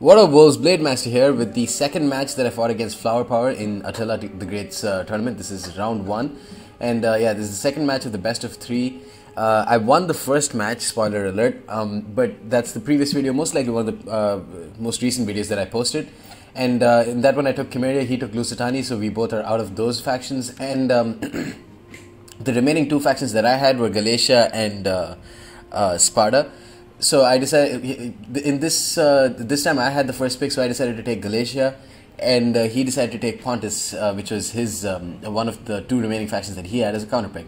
What up, Wolves? Blade Master here with the second match that I fought against Flower Power in Attila the Great's tournament. This is round 1, and yeah, this is the second match of the best of 3. I won the first match, spoiler alert, but that's the previous video, most likely one of the most recent videos that I posted. And in that one I took Chimeria, he took Lusitani, so we both are out of those factions. And the remaining 2 factions that I had were Galatia and Sparta. So I decided in this time I had the first pick, so I decided to take Galatia, and he decided to take Pontus, which was his one of the 2 remaining factions that he had as a counter pick.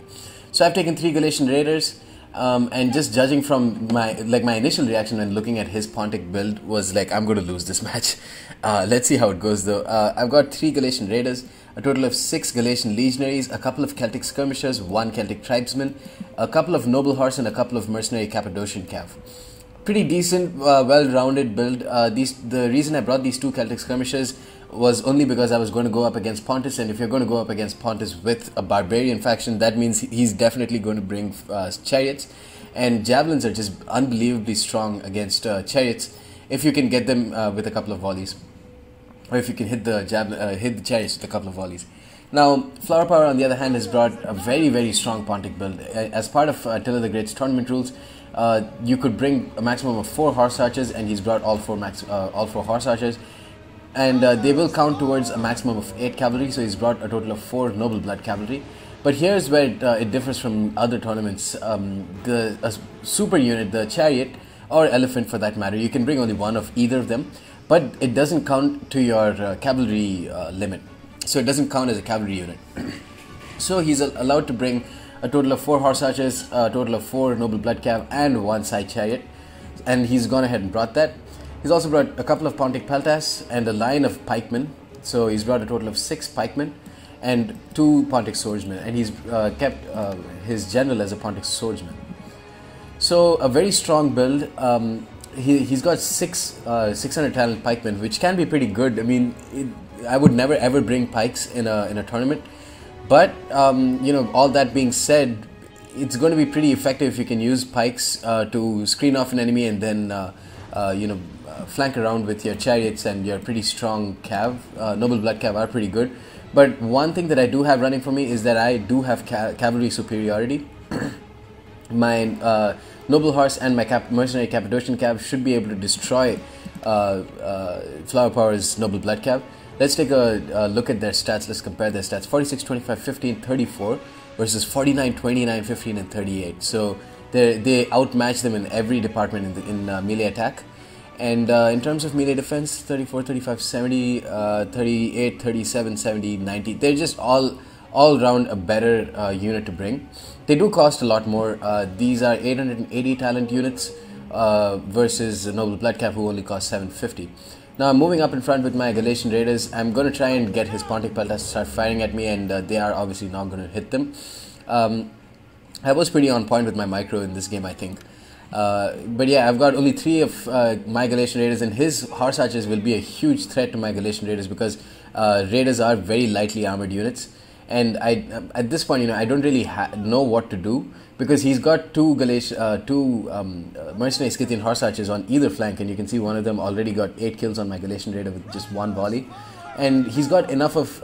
So I've taken 3 Galatian Raiders, and just judging from my initial reaction when looking at his Pontic build was like, I'm going to lose this match. Let's see how it goes though. I've got 3 Galatian Raiders, a total of 6 Galatian Legionaries, a couple of Celtic Skirmishers, 1 Celtic Tribesman, a couple of Noble Horse, and a couple of Mercenary Cappadocian Cav. Pretty decent, well-rounded build. The reason I brought these 2 Celtic Skirmishers was only because I was going to go up against Pontus, and if you're going to go up against Pontus with a barbarian faction, that means he's definitely going to bring chariots, and javelins are just unbelievably strong against chariots if you can get them with a couple of volleys, or if you can hit the chariots with a couple of volleys. Now, Flower Power, on the other hand, has brought a very, very strong Pontic build. As part of Attila the Great's tournament rules, you could bring a maximum of 4 horse archers, and he's brought all 4 horse archers, and they will count towards a maximum of 8 cavalry, so he's brought a total of 4 noble blood cavalry. But here's where it differs from other tournaments. A super unit, the chariot or elephant for that matter, you can bring only 1 of either of them, but it doesn't count to your cavalry limit, so it doesn't count as a cavalry unit. So he's allowed to bring a total of 4 horse archers, a total of 4 noble blood cav, and 1 side chariot, and he's gone ahead and brought that. He's also brought a couple of Pontic Peltas and a line of Pikemen, so he's brought a total of 6 Pikemen and 2 Pontic Swordsmen, and he's kept his general as a Pontic Swordsman. So a very strong build. He's got 600 talent Pikemen, which can be pretty good. I mean, I would never ever bring pikes in a tournament. But, you know, all that being said, it's going to be pretty effective if you can use pikes to screen off an enemy and then, you know, flank around with your chariots and your pretty strong cav. Noble blood cav are pretty good. But one thing that I do have running for me is that I do have cavalry superiority. My noble horse and my mercenary Cappadocian cav should be able to destroy Flower Power's noble blood cav. Let's take a look at their stats. Let's compare their stats. 46, 25, 15, 34 versus 49, 29, 15, and 38. So they outmatch them in every department in melee attack. And in terms of melee defense, 34, 35, 70, 38, 37, 70, 90. They're just all round a better unit to bring. They do cost a lot more. These are 880 talent units versus Noble Blood Cav, who only cost 750. Now I'm moving up in front with my Galatian Raiders. I'm going to try and get his Pontic Peltas to start firing at me, and they are obviously not going to hit them. I was pretty on point with my micro in this game, I think. But yeah, I've got only 3 of my Galatian Raiders, and his horse archers will be a huge threat to my Galatian Raiders because Raiders are very lightly armored units. And at this point, you know, I don't really know what to do, because he's got 2 mercenary Scythian horse archers on either flank, and you can see one of them already got 8 kills on my Galatian Raider with just 1 volley. And he's got enough of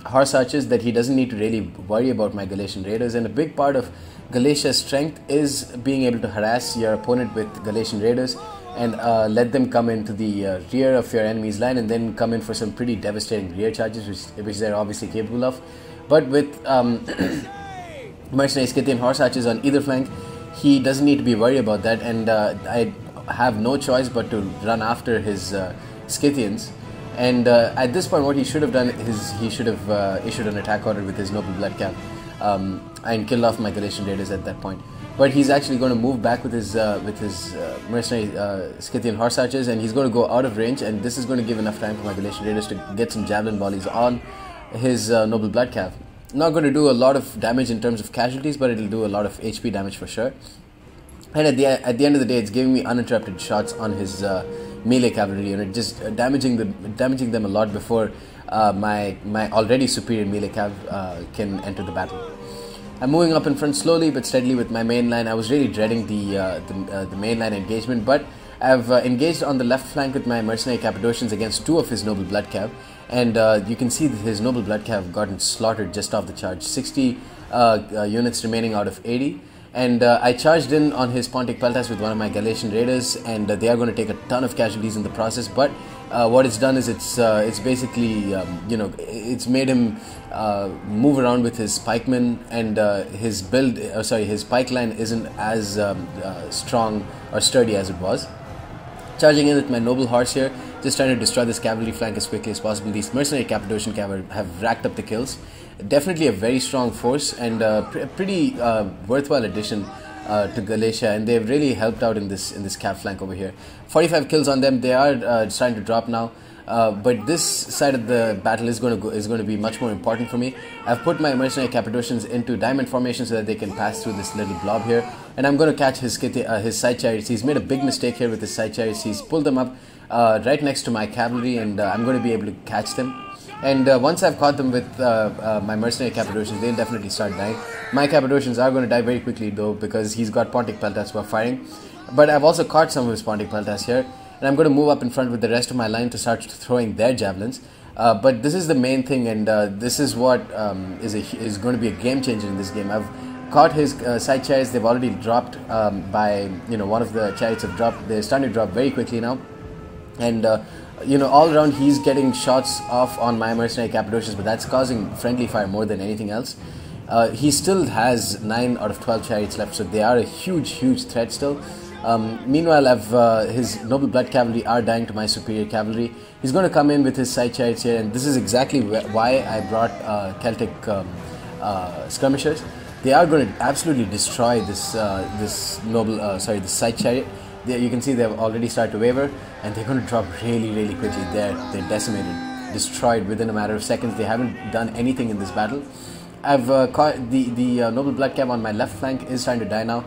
horse archers that he doesn't need to really worry about my Galatian Raiders. And a big part of Galatia's strength is being able to harass your opponent with Galatian Raiders and let them come into the rear of your enemy's line, and then come in for some pretty devastating rear charges, which they're obviously capable of. But with mercenary Scythian horse archers on either flank, he doesn't need to be worried about that, and I have no choice but to run after his Scythians. And at this point, what he should have done is he should have issued an attack order with his noble blood cav and killed off my Galatian Raiders at that point. But he's actually going to move back with his mercenary Scythian horse archers, and he's going to go out of range, and this is going to give enough time for my Galatian Raiders to get some javelin volleys on his noble blood cav. Not going to do a lot of damage in terms of casualties, but it'll do a lot of HP damage for sure. And at the end of the day, it's giving me uninterrupted shots on his melee cavalry unit, just damaging them a lot before my already superior melee cav can enter the battle. I'm moving up in front slowly but steadily with my main line. I was really dreading the main line engagement, but I've engaged on the left flank with my mercenary Cappadocians against 2 of his noble blood cav, and you can see that his noble blood cav have gotten slaughtered just off the charge. 60 units remaining out of 80. And I charged in on his Pontic Peltas with one of my Galatian raiders, and they are going to take a ton of casualties in the process. But what it's done is it's basically it's made him move around with his pikemen, and his his pike line isn't as strong or sturdy as it was. Charging in with my noble horse here, just trying to destroy this cavalry flank as quickly as possible. These mercenary Cappadocian cav have racked up the kills. Definitely a very strong force, and a pretty worthwhile addition to Galatia, and they've really helped out in this cav flank over here. 45 kills on them. They are starting to drop now, but this side of the battle is going to be much more important for me. I've put my mercenary Cappadocians into diamond formation so that they can pass through this little blob here, and I'm going to catch his side chariots. He's made a big mistake here with his side chariots. He's pulled them up right next to my cavalry, and I'm going to be able to catch them. And once I've caught them with my mercenary Cappadocians, they'll definitely start dying. My Cappadocians are going to die very quickly though, because he's got Pontic Peltas who are firing. But I've also caught some of his Pontic Peltas here, and I'm going to move up in front with the rest of my line to start throwing their javelins. But this is the main thing, and this is what is going to be a game changer in this game. I've caught his side chariots. They've already dropped by one of the chariots have dropped. They're starting to drop very quickly now, and all around he's getting shots off on my mercenary Cappadocians, but that's causing friendly fire more than anything else. He still has 9 out of 12 chariots left, so they are a huge threat still. Meanwhile, his noble blood cavalry are dying to my superior cavalry. He's going to come in with his side chariots here, and this is exactly why I brought Celtic skirmishers. They are going to absolutely destroy this this side chariot. You can see they've already started to waver, and they're going to drop really quickly. They're decimated, destroyed within a matter of seconds. They haven't done anything in this battle. I've caught the noble blood cav on my left flank is trying to die now.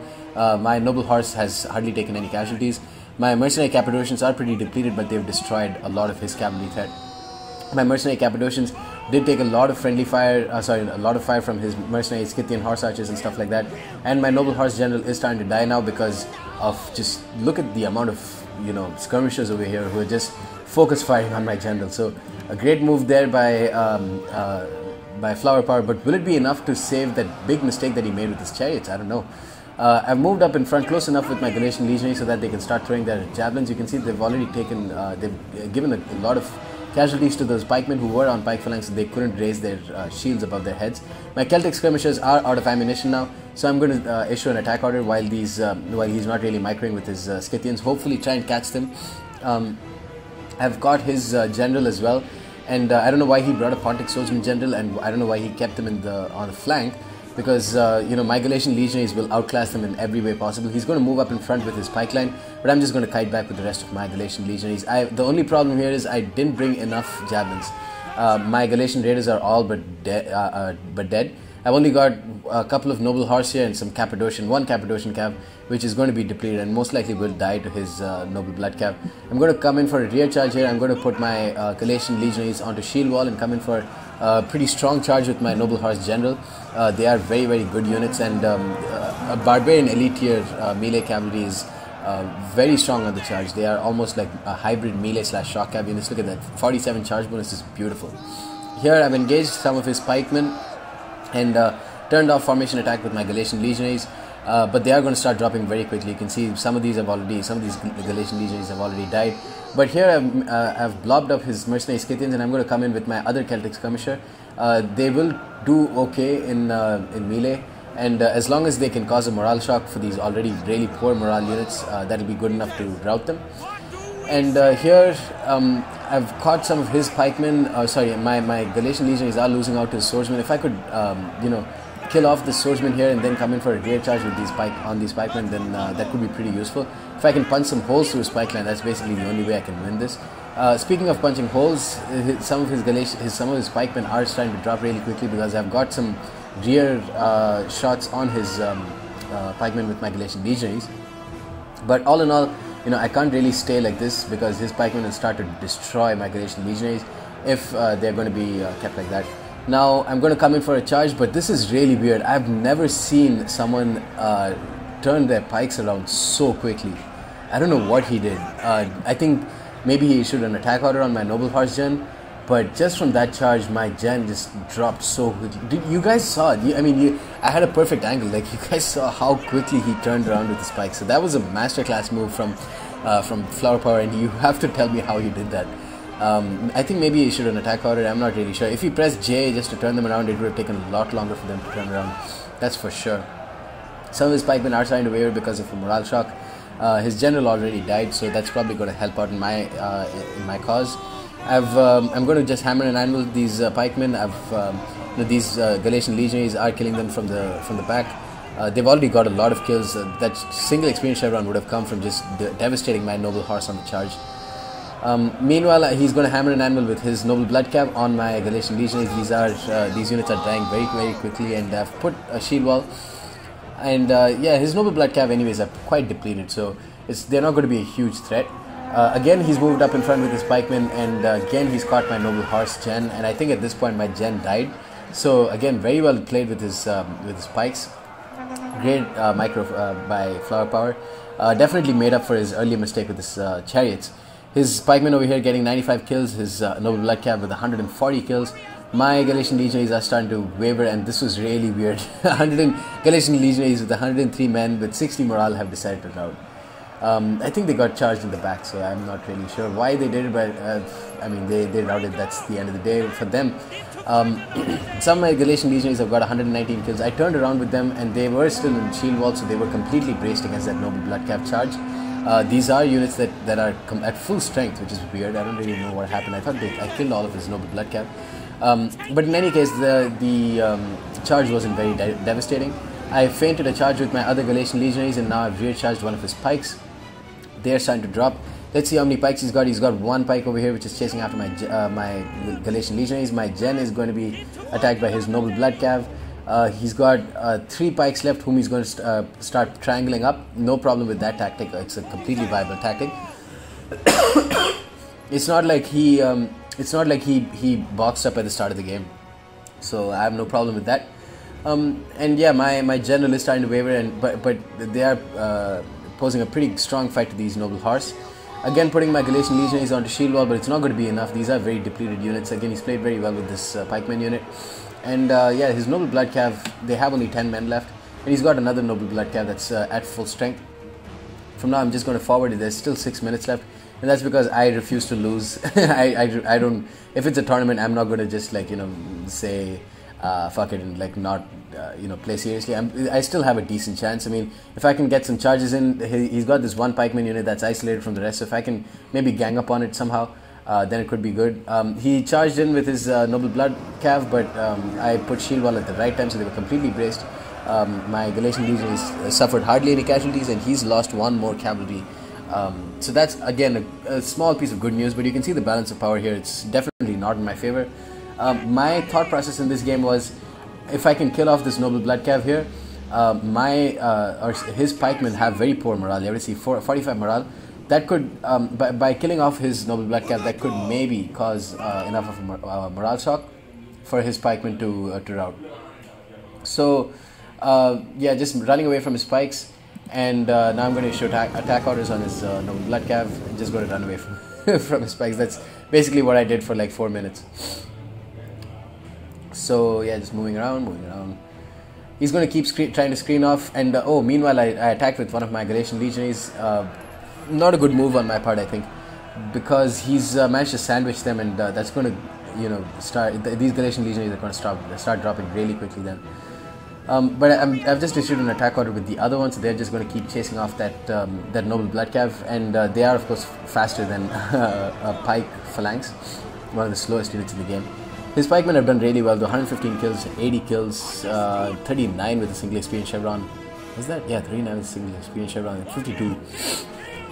My noble horse has hardly taken any casualties. My mercenary Cappadocians are pretty depleted, but they've destroyed a lot of his cavalry threat. My mercenary Cappadocians did take a lot of friendly fire, a lot of fire from his mercenary Scythian horse archers and stuff like that. And my noble horse general is starting to die now because of just look at the amount of skirmishers over here who are just focus firing on my general. So a great move there by Flower Power, but will it be enough to save that big mistake that he made with his chariots? I don't know. I've moved up in front close enough with my Galatian legionaries so that they can start throwing their javelins. You can see they've already taken, they've given a lot of casualties to those pikemen who were on pike phalanx, so they couldn't raise their shields above their heads. My Celtic skirmishers are out of ammunition now, so I'm going to issue an attack order while he's not really microing with his Scythians. Hopefully try and catch them. I've got his general as well, and I don't know why he brought a Pontic swordsman general, and I don't know why he kept them on the flank, because my Galatian legionaries will outclass them in every way possible. He's going to move up in front with his pike line, but I'm just going to kite back with the rest of my Galatian legionaries. The only problem here is I didn't bring enough javelins. My Galatian raiders are all but dead. I've only got a couple of noble horse here and one Cappadocian cav, which is going to be depleted and most likely will die to his noble blood cav. I'm going to come in for a rear charge here. I'm going to put my Galatian legionaries onto shield wall and come in for a pretty strong charge with my noble horse general. They are very good units, and a barbarian elite tier melee cavalry is very strong on the charge. They are almost like a hybrid melee / shock cav units. Look at that, 47 charge bonus is beautiful. Here I've engaged some of his pikemen and turned off formation attack with my Galatian legionaries, but they are going to start dropping very quickly. You can see some of these Galatian legionaries have already died. But here I've blobbed up his mercenary Scythians, and I'm going to come in with my other Celtic skirmisher. They will do okay in melee, and as long as they can cause a morale shock for these already really poor morale units, that'll be good enough to rout them. And here I've caught some of his pikemen. My Galatian legionaries are losing out to his swordsmen. If I could, kill off the swordsman here and then come in for a rear charge with these pikemen, then that could be pretty useful. If I can punch some holes through his pike line, that's basically the only way I can win this. Speaking of punching holes, some of his pikemen are starting to drop really quickly because I've got some rear shots on his pikemen with my Galatian legionaries. But all in all, I can't really stay like this because his pikemen will start to destroy my Galatian legionaries if they're going to be kept like that. Now I'm going to come in for a charge, but this is really weird. I've never seen someone turn their pikes around so quickly. I don't know what he did. I think maybe he issued an attack order on my noble horse gen, but just from that charge, my gen just dropped so quickly. You guys saw it. I had a perfect angle. Like, you guys saw how quickly he turned around with the spike. So that was a masterclass move from Flower Power, and you have to tell me how you did that. I think maybe he issued an attack order. I'm not really sure. If he pressed J just to turn them around, it would have taken a lot longer for them to turn around. That's for sure. Some of his pikemen are starting to waver because of a morale shock. His general already died, so that's probably going to help out in my cause. I'm going to just hammer and anvil these pikemen. These Galatian legionaries are killing them from the back. They've already got a lot of kills. That single experience chevron would have come from just devastating my noble horse on the charge. Meanwhile, he's going to hammer and anvil with his noble blood cav on my Galatian legionaries. These units are dying very, very quickly, and I've put a shield wall. And his noble blood cav anyways are quite depleted, so they're not going to be a huge threat. Again, he's moved up in front with his pikemen, and again he's caught my noble horse gen, and I think at this point my gen died. So again, very well played with his pikes. Great micro by Flower Power. Definitely made up for his earlier mistake with his chariots. His pikemen over here getting 95 kills, his noble blood cav with 140 kills. My Galatian legionaries are starting to waver, and this was really weird. Galatian legionaries with 103 men with 60 morale have decided to rout. I think they got charged in the back, so I'm not really sure why they did it, but they routed. That's the end of the day for them. Some of my Galatian legionaries have got 119 kills. I turned around with them, and they were still in shield wall, so they were completely braced against that noble blood cav charge. These are units that are at full strength, which is weird. I don't really know what happened. I thought I killed all of his noble blood cav. But in any case, the charge wasn't very devastating. I feinted a charge with my other Galatian legionaries, and now I've rear charged one of his pikes. They're starting to drop. Let's see how many pikes he's got. He's got one pike over here, which is chasing after my Galatian legionaries. My gen is going to be attacked by his noble blood cav. He's got 3 pikes left, whom he's going to start triangling up. No problem with that tactic. It's a completely viable tactic. It's not like he boxed up at the start of the game, so I have no problem with that. And yeah, my general is starting to waver, but they are posing a pretty strong fight to these noble horse. Again, putting my Galatian legionaries onto shield wall, but it's not going to be enough. These are very depleted units. Again, he's played very well with this pikeman unit. And his noble blood cav, they have only 10 men left, and he's got another noble blood cav that's at full strength. From now, I'm just going to forward it. There's still 6 minutes left, and that's because I refuse to lose. I don't. If it's a tournament, I'm not going to just say fuck it and not play seriously. I still have a decent chance. I mean, if I can get some charges in, he's got this one pikeman unit that's isolated from the rest. So if I can maybe gang up on it somehow, then it could be good. He charged in with his noble blood cav, but I put shield wall at the right time, so they were completely braced. My Galatian legionaries suffered hardly any casualties, and he's lost one more cavalry. So that's again a small piece of good news, but you can see the balance of power here. It's definitely not in my favor. My thought process in this game was, if I can kill off this noble blood cav here, his pikemen have very poor morale. You ever see 45 morale? That could, by killing off his noble blood cav, that could maybe cause enough of a morale shock for his pikemen to rout. So just running away from his pikes, and now I'm going to issue attack orders on his noble blood cav, and just going to run away from his pikes. That's basically what I did for like 4 minutes. So yeah, just moving around. He's going to keep trying to screen off, and meanwhile I attacked with one of my Galatian legionaries. Not a good move on my part, I think, because he's managed to sandwich them, and that's going to start. These Galatian legionaries are going to start dropping really quickly then. But I've just issued an attack order with the other ones, so they're just going to keep chasing off that noble blood cav, and they are of course faster than a pike phalanx, one of the slowest units in the game. His pikemen have done really well, though. 115 kills, 80 kills, 39 with a single experience chevron. Was that? Yeah, 39 with a single experience chevron, and 52.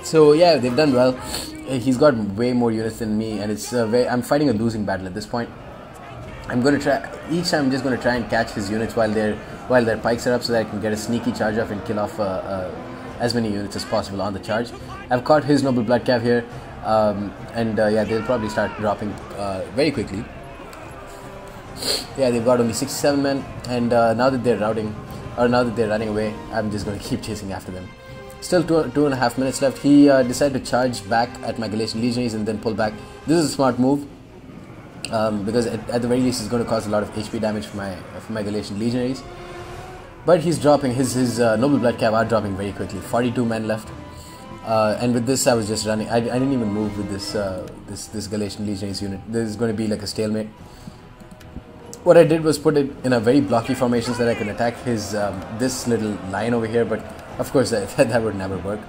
So yeah, they've done well. He's got way more units than me, and I'm fighting a losing battle at this point. I'm going to try each time. I'm just going to try and catch his units while their pikes are up, so that I can get a sneaky charge off and kill off as many units as possible on the charge. I've caught his noble blood cav here, and they'll probably start dropping very quickly. Yeah, they've got only 67 men, and now that they're routing, or now that they're running away, I'm just going to keep chasing after them. Still 2.5 minutes left. He decided to charge back at my Galatian legionaries and then pull back. This is a smart move because at the very least it's going to cause a lot of HP damage for my Galatian legionaries. But he's dropping his noble blood cav are dropping very quickly. 42 men left, and with this I was just running. I didn't even move with this Galatian legionaries unit. This is going to be like a stalemate. What I did was put it in a very blocky formation so that I could attack his this little line over here. But of course that would never work.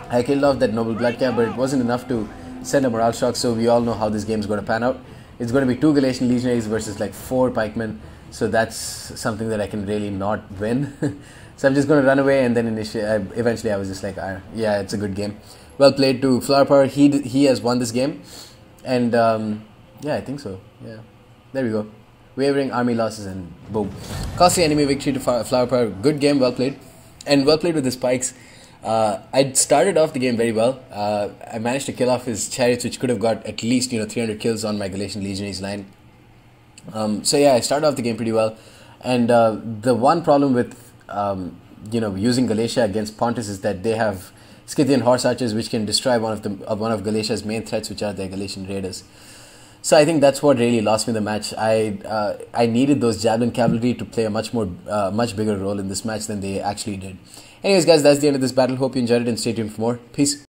I killed off that noble blood cav, but it wasn't enough to send a morale shock. So we all know how this game is going to pan out. It's going to be 2 Galatian legionaries versus like 4 pikemen. So that's something that I can really not win. So I'm just going to run away, and then eventually I was just like, yeah, it's a good game. Well played to Flower Power. He has won this game, and yeah, I think so. Yeah, there we go. Wavering army losses and boom, costly enemy victory to Flower Power. Good game, well played, and well played with his pikes. I started off the game very well. I managed to kill off his chariots, which could have got at least 300 kills on my Galatian legionaries line. So yeah, I started off the game pretty well, and the one problem with using Galatia against Pontus is that they have Scythian horse archers, which can destroy one of Galatia's main threats, which are their Galatian raiders. So I think that's what really lost me the match. I needed those javelin cavalry to play a much bigger role in this match than they actually did. Anyways, guys, that's the end of this battle. Hope you enjoyed it, and stay tuned for more. Peace.